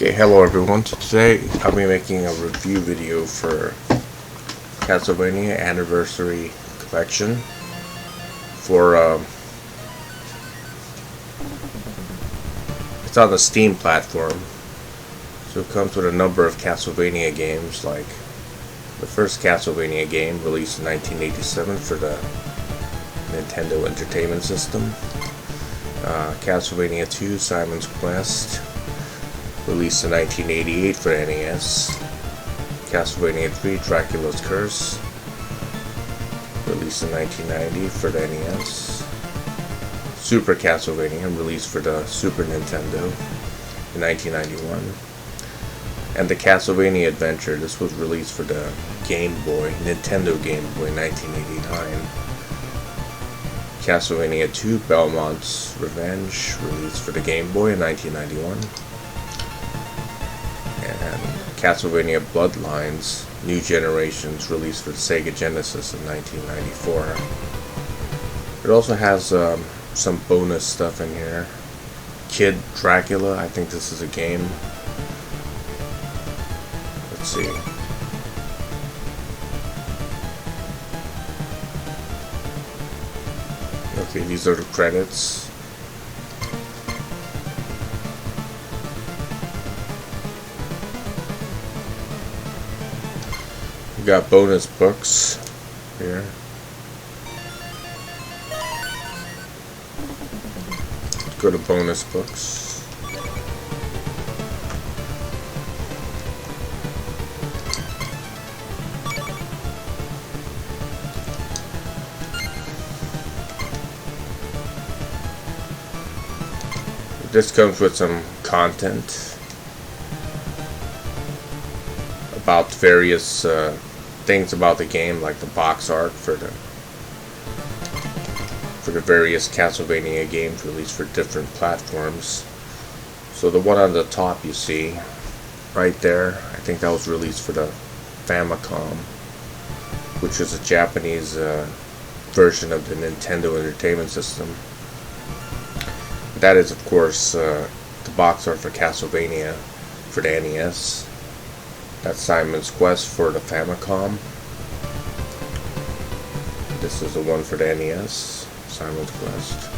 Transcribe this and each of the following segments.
Okay, hello everyone. So today I'll be making a review video for Castlevania Anniversary Collection for it's on the Steam platform. So it comes with a number of Castlevania games, like the first Castlevania game released in 1987 for the Nintendo Entertainment System, Castlevania 2 Simon's Quest, released in 1988 for NES. Castlevania 3 Dracula's Curse, released in 1990 for the NES. Super Castlevania, released for the Super Nintendo in 1991. And the Castlevania Adventure, this was released for the Game Boy, Nintendo Game Boy in 1989. Castlevania 2 Belmont's Revenge, released for the Game Boy in 1991. And Castlevania Bloodlines New Generations, released for the Sega Genesis in 1994. It also has some bonus stuff in here. Kid Dracula, I think this is a game. Let's see. Okay, these are the credits. We got bonus books here. Go to bonus books. This comes with some content about various things about the game, like the box art for the various Castlevania games released for different platforms. So the one on the top you see right there, I think that was released for the Famicom, which is a Japanese version of the Nintendo Entertainment System. That is, of course, the box art for Castlevania for the NES. That's Simon's Quest for the Famicom. This is the one for the NES, Simon's Quest.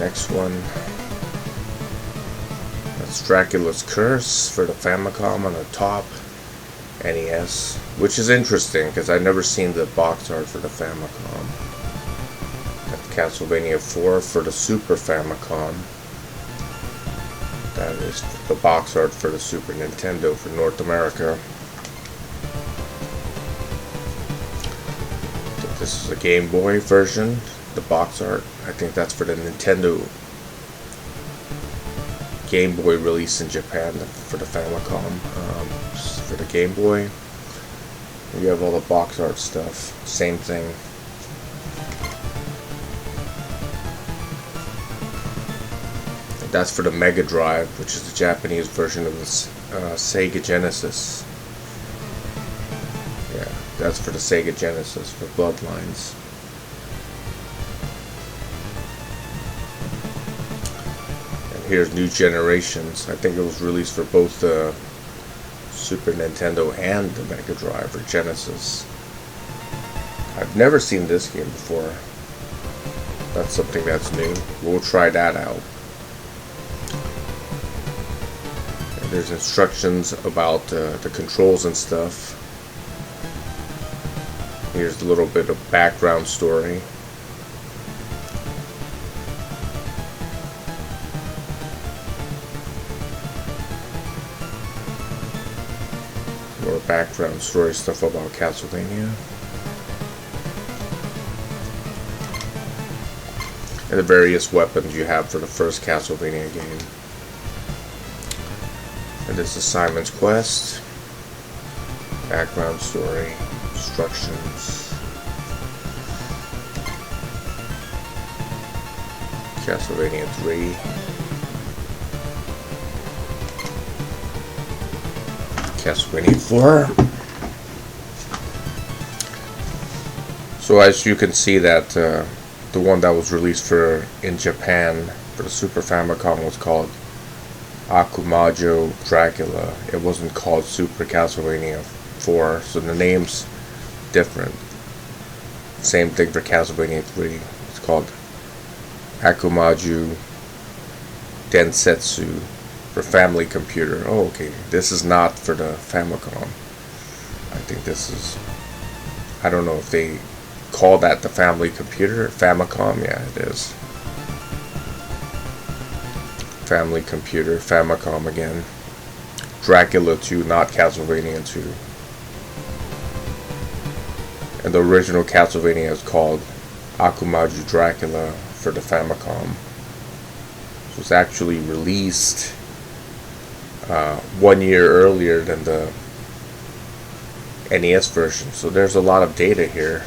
Next one, that's Dracula's Curse for the Famicom on the top, NES, which is interesting because I've never seen the box art for the Famicom. Got Castlevania 4 for the Super Famicom. That is the box art for the Super Nintendo for North America. This is a Game Boy version. The box art, I think that's for the Nintendo Game Boy release in Japan for the Famicom. For the Game Boy, you have all the box art stuff, same thing. And that's for the Mega Drive, which is the Japanese version of the Sega Genesis. Yeah, that's for the Sega Genesis for Bloodlines. Here's New Generations. I think it was released for both the Super Nintendo and the Mega Drive or Genesis. I've never seen this game before. That's something that's new. We'll try that out. And there's instructions about the controls and stuff. Here's a little bit of background story. More background story stuff about Castlevania. And the various weapons you have for the first Castlevania game. And this is Simon's Quest. Background story. Instructions. Castlevania 3. Castlevania 4. So as you can see that the one that was released in Japan for the Super Famicom was called Akumajo Dracula. It wasn't called Super Castlevania 4, so the name's different. Same thing for Castlevania 3. It's called Akumaju Densetsu for Family Computer. Oh, okay. This is not for the Famicom. I think this is... I don't know if they call that the Family Computer. Famicom? Yeah, it is. Family Computer. Famicom again. Dracula 2, not Castlevania 2. And the original Castlevania is called Akumaju Dracula for the Famicom. It was actually released 1 year earlier than the NES version. So there's a lot of data here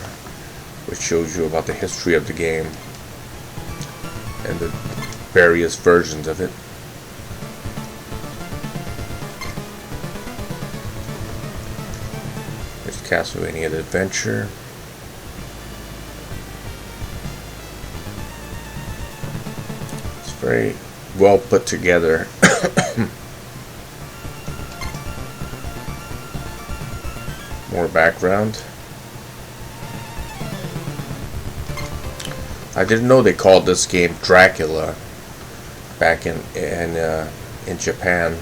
which shows you about the history of the game and the various versions of it. There's Castlevania Adventure. It's very well put together. More background. I didn't know they called this game Dracula back in Japan.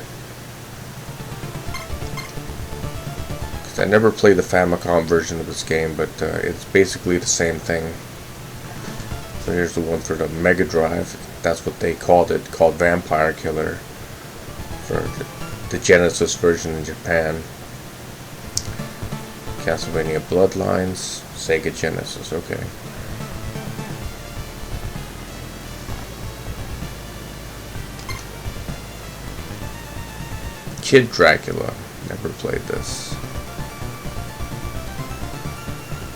I never played the Famicom version of this game, but it's basically the same thing. So here's the one for the Mega Drive. That's what they called it, called Vampire Killer for the Genesis version in Japan. Castlevania Bloodlines, Sega Genesis, okay. Kid Dracula, never played this.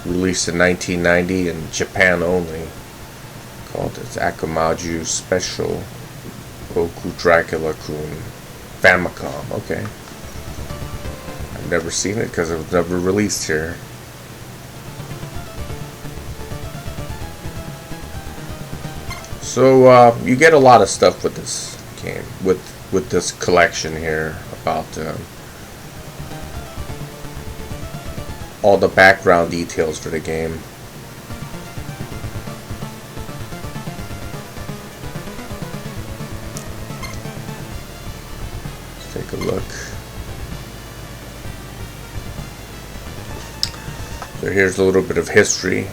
Released in 1990 in Japan only. Called it Akumaju Special Oku Dracula-kun. Famicom, okay. I've never seen it because it was never released here. So you get a lot of stuff with this game, with this collection here about all the background details for the game. Let's take a look. So here's a little bit of history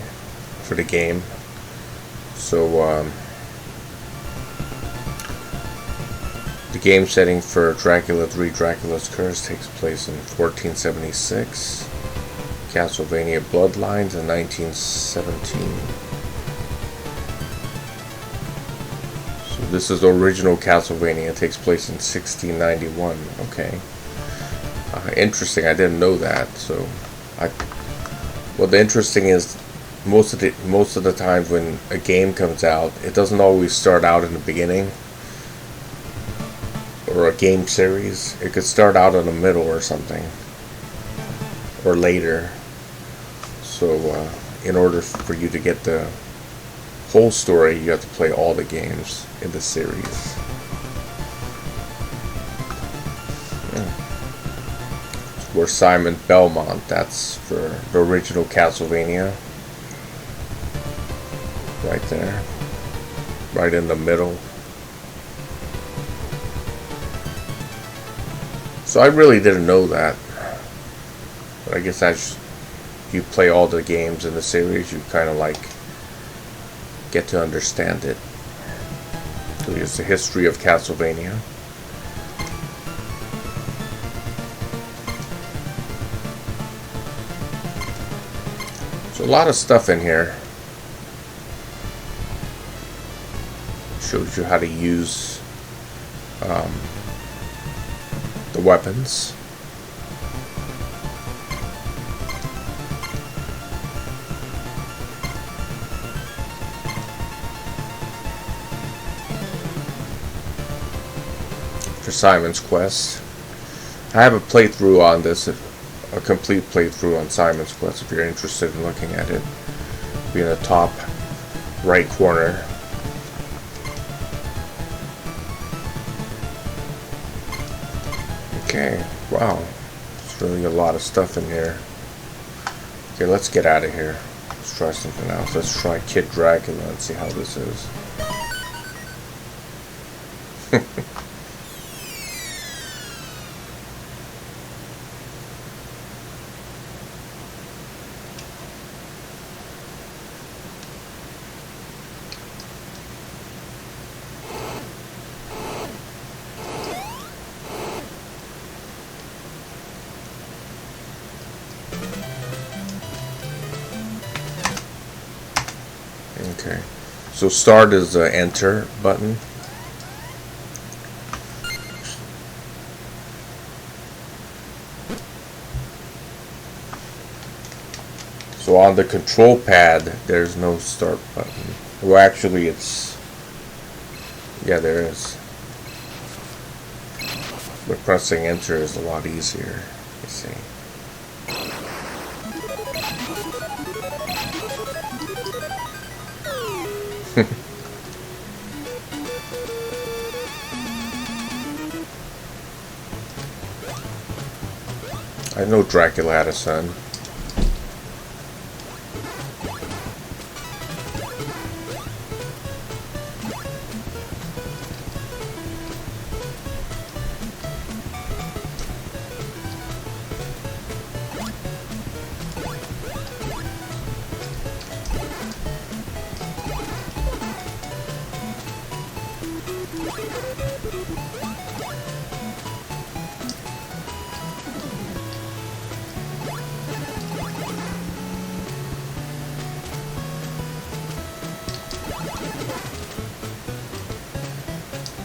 for the game. So the game setting for Dracula 3 Dracula's Curse takes place in 1476. Castlevania Bloodlines in 1917. So this is the original Castlevania. It takes place in 1691. Okay. Interesting. I didn't know that. So, well, the interesting is most of the times when a game comes out, it doesn't always start out in the beginning. Or a game series. It could start out in the middle or something. Or later. So in order for you to get the whole story, you have to play all the games in the series. Where Simon Belmont, that's for the original Castlevania. Right there. Right in the middle. So I really didn't know that. But I guess as you play all the games in the series, you kind of like get to understand it. So here's the history of Castlevania. So a lot of stuff in here. Shows you how to use the weapons. For Simon's Quest. I have a playthrough on this, a complete playthrough on Simon's Quest if you're interested in looking at it. It'll be in the top right corner. Okay, wow, there's really a lot of stuff in here. Okay, let's get out of here. Let's try something else. Let's try Kid Dracula and see how this is. Okay, so start is the enter button. So on the control pad, there's no start button. Well, actually, it's, yeah, there is. But pressing enter is a lot easier. You see. I know Dracula had a son.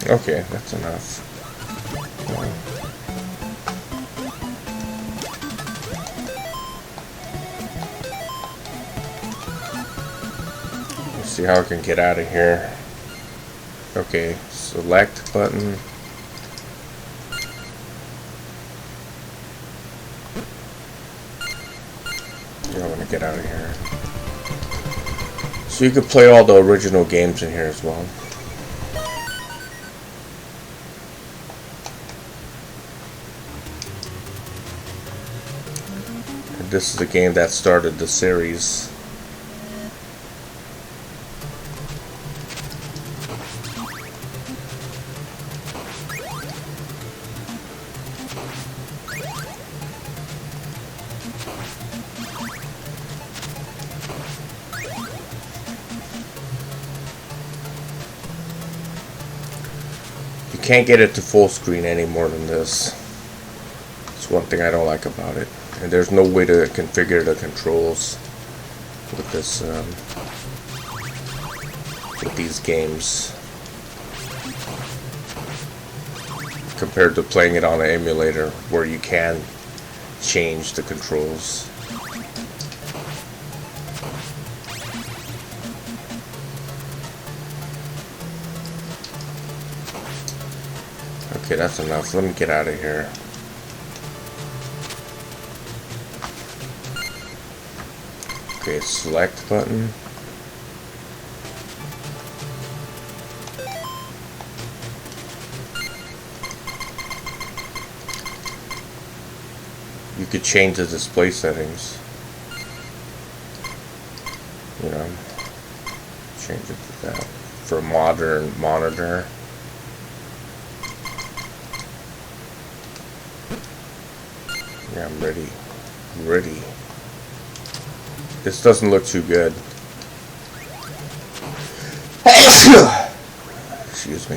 Okay, that's enough. Let's see how I can get out of here. Okay, select button. Yeah, I want to get out of here. So you could play all the original games in here as well. This is the game that started the series. You can't get it to full screen any more than this. That's one thing I don't like about it. And there's no way to configure the controls with this, with these games, compared to playing it on an emulator where you can change the controls. Okay, that's enough. Let me get out of here. Okay, select button. You could change the display settings. You know, change it to that for modern monitor. Yeah, I'm ready. Ready. This doesn't look too good. Excuse me.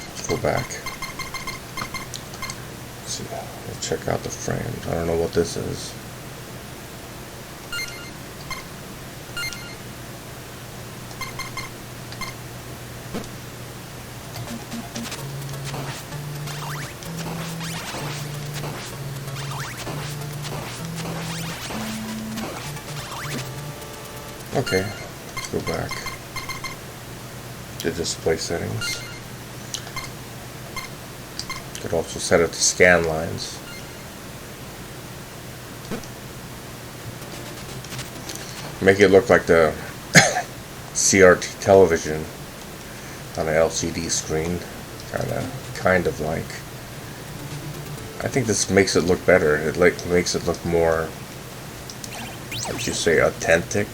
Let's go back. Let's see. Let's check out the frames. I don't know what this is. Okay, let's go back. the display settings. You could also set it to scan lines. Make it look like the CRT television on an LCD screen, kind of like. I think this makes it look better. It makes it look more, what would you say, authentic,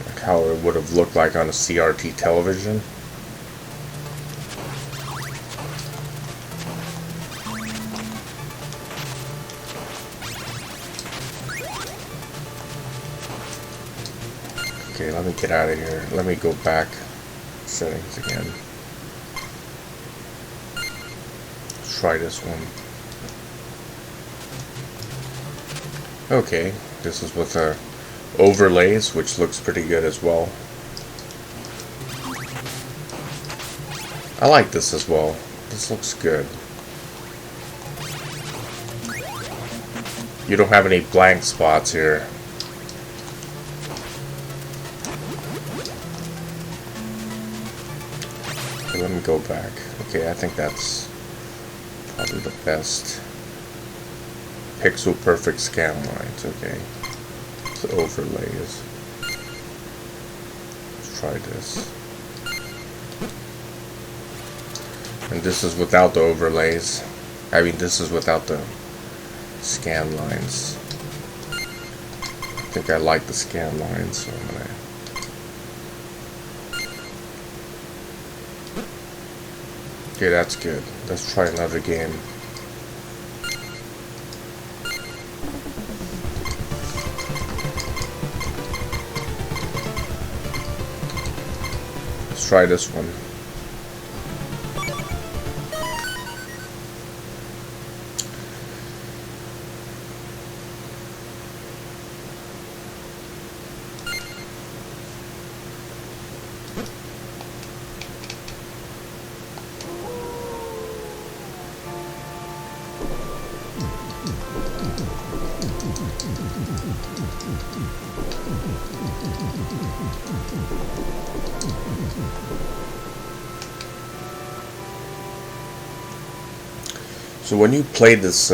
like how it would have looked like on a CRT television. Okay, let me get out of here. Let me go back settings again. Let's try this one. Okay, this is with overlays, which looks pretty good as well. I like this as well. This looks good. You don't have any blank spots here. Let me go back. Okay, I think that's probably the best. Pixel perfect scan lines. Okay, the overlays. Let's try this. And this is without the overlays. I mean, this is without the scan lines. I think I like the scan lines, so I'm gonna. Okay, that's good. Let's try another game. Let's try this one. So when you play this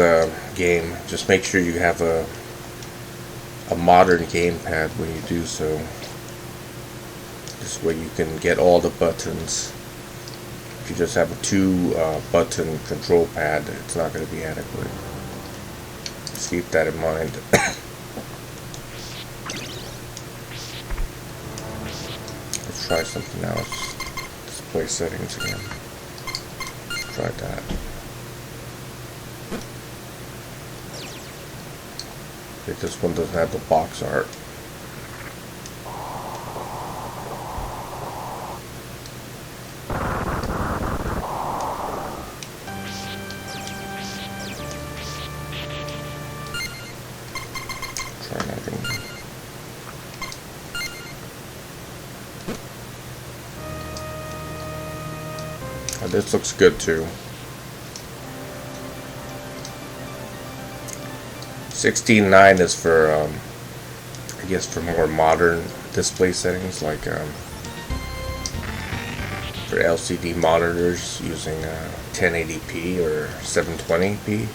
game, just make sure you have a modern gamepad when you do so. This way you can get all the buttons. If you just have a 2-button control pad, it's not going to be adequate. Just keep that in mind. Let's try something else. Display settings again. Let's try that. This one doesn't have the box art. Try nothing. Oh, this looks good too. 16:9 is for, I guess, for more modern display settings, like for LCD monitors using 1080p or 720p.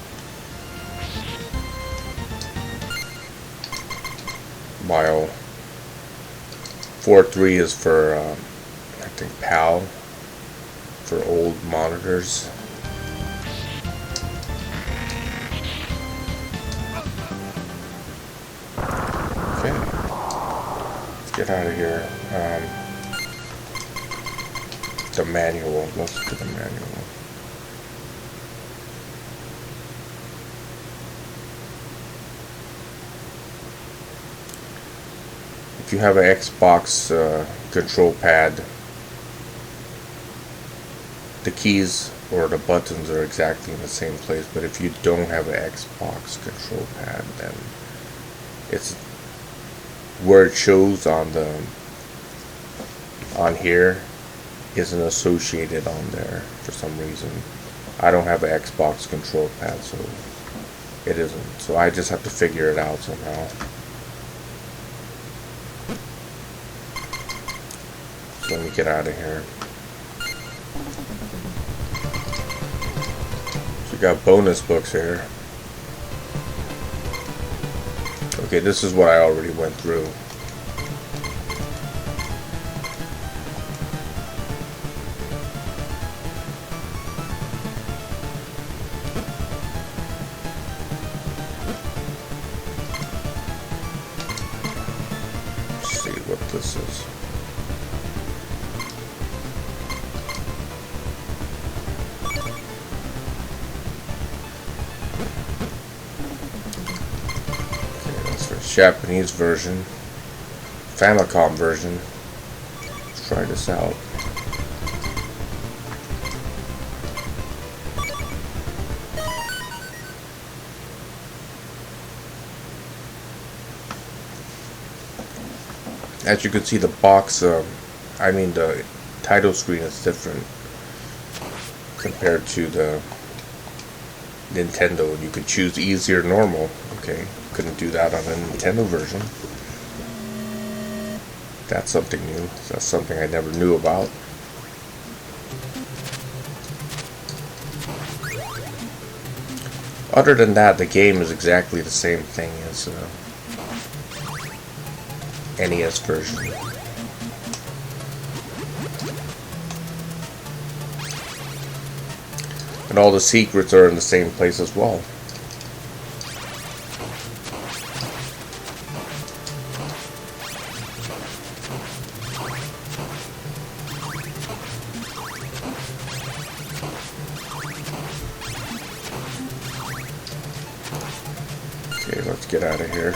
While 4.3 is for, I think, PAL, for old monitors. Get out of here. The manual. Let's do the manual. If you have an Xbox control pad, the keys or the buttons are exactly in the same place. But if you don't have an Xbox control pad, then it's where it shows on here isn't associated on there for some reason. I don't have an Xbox control pad, so it isn't. So I just have to figure it out somehow. get out of here. So we got bonus books here. Okay, this is what I already went through. Let's see what this is. Japanese version, Famicom version. Let's try this out. As you can see, the box, the title screen is different compared to the Nintendo. You could choose easy or normal. Okay, couldn't do that on the Nintendo version. That's something new. That's something I never knew about. Other than that, the game is exactly the same thing as NES version. And all the secrets are in the same place as well. Okay, let's get out of here.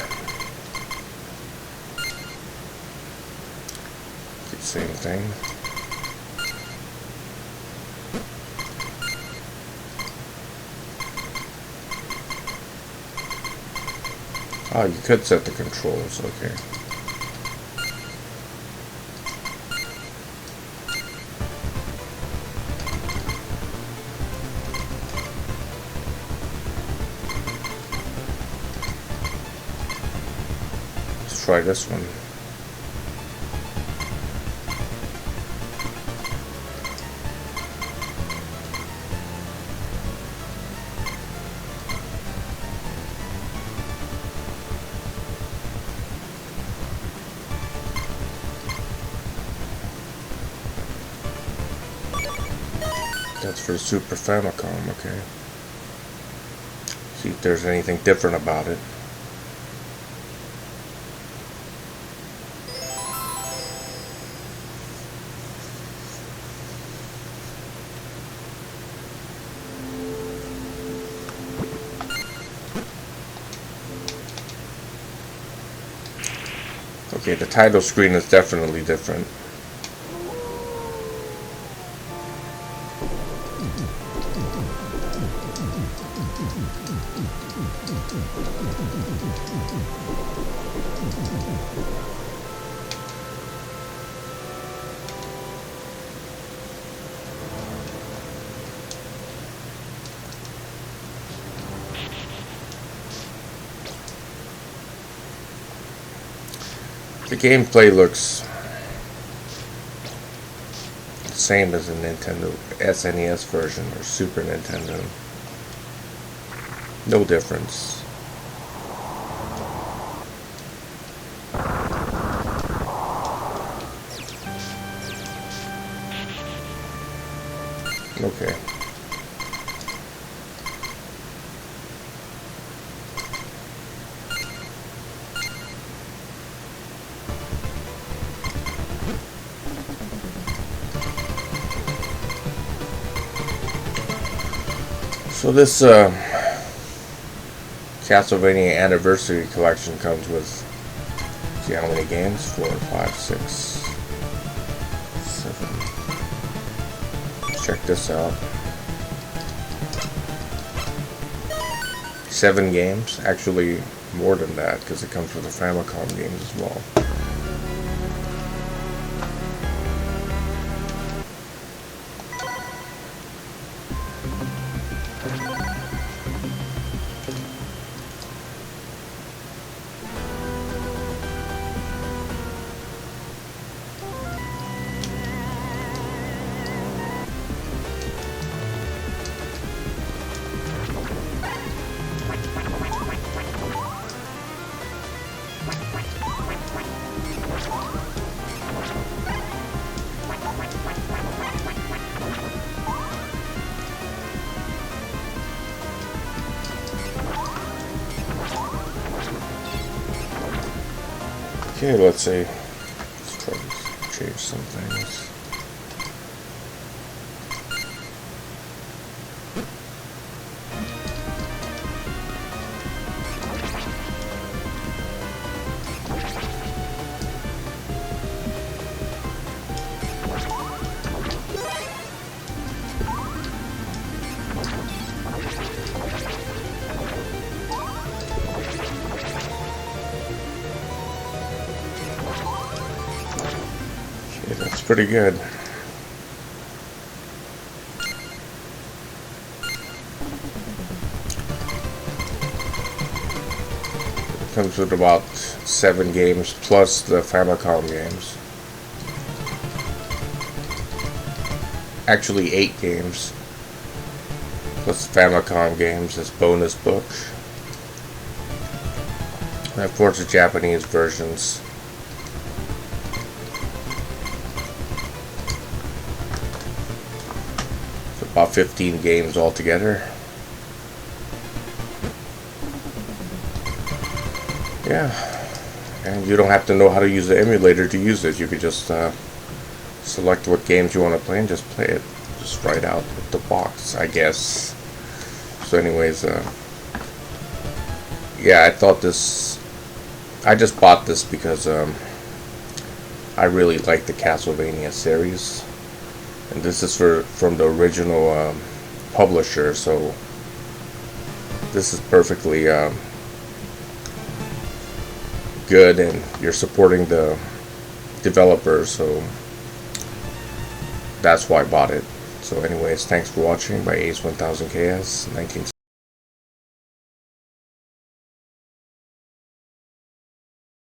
Same thing. Oh, you could set the controls, okay. Let's try this one. That's for Super Famicom, okay. See if there's anything different about it. Okay, the title screen is definitely different. The gameplay looks the same as the Nintendo SNES version or Super Nintendo. No difference. Okay. So this Castlevania Anniversary Collection comes with, see how many games? 4, 5, 6, 7. Check this out. 7 games, actually more than that because it comes with the Famicom games as well. Okay, let's see. Let's try to change some things. That's pretty good. It comes with about 7 games plus the Famicom games. Actually 8 games plus the Famicom games as bonus book. And of course the Japanese versions. About 15 games altogether. Yeah, and you don't have to know how to use the emulator to use it. You could just select what games you want to play and just play it just right out of the box, I guess. So anyways, yeah, I just bought this because I really like the Castlevania series. And this is from the original publisher, so this is perfectly good, and you're supporting the developers, so that's why I bought it. So anyways, thanks for watching by Ace 1000KS 19.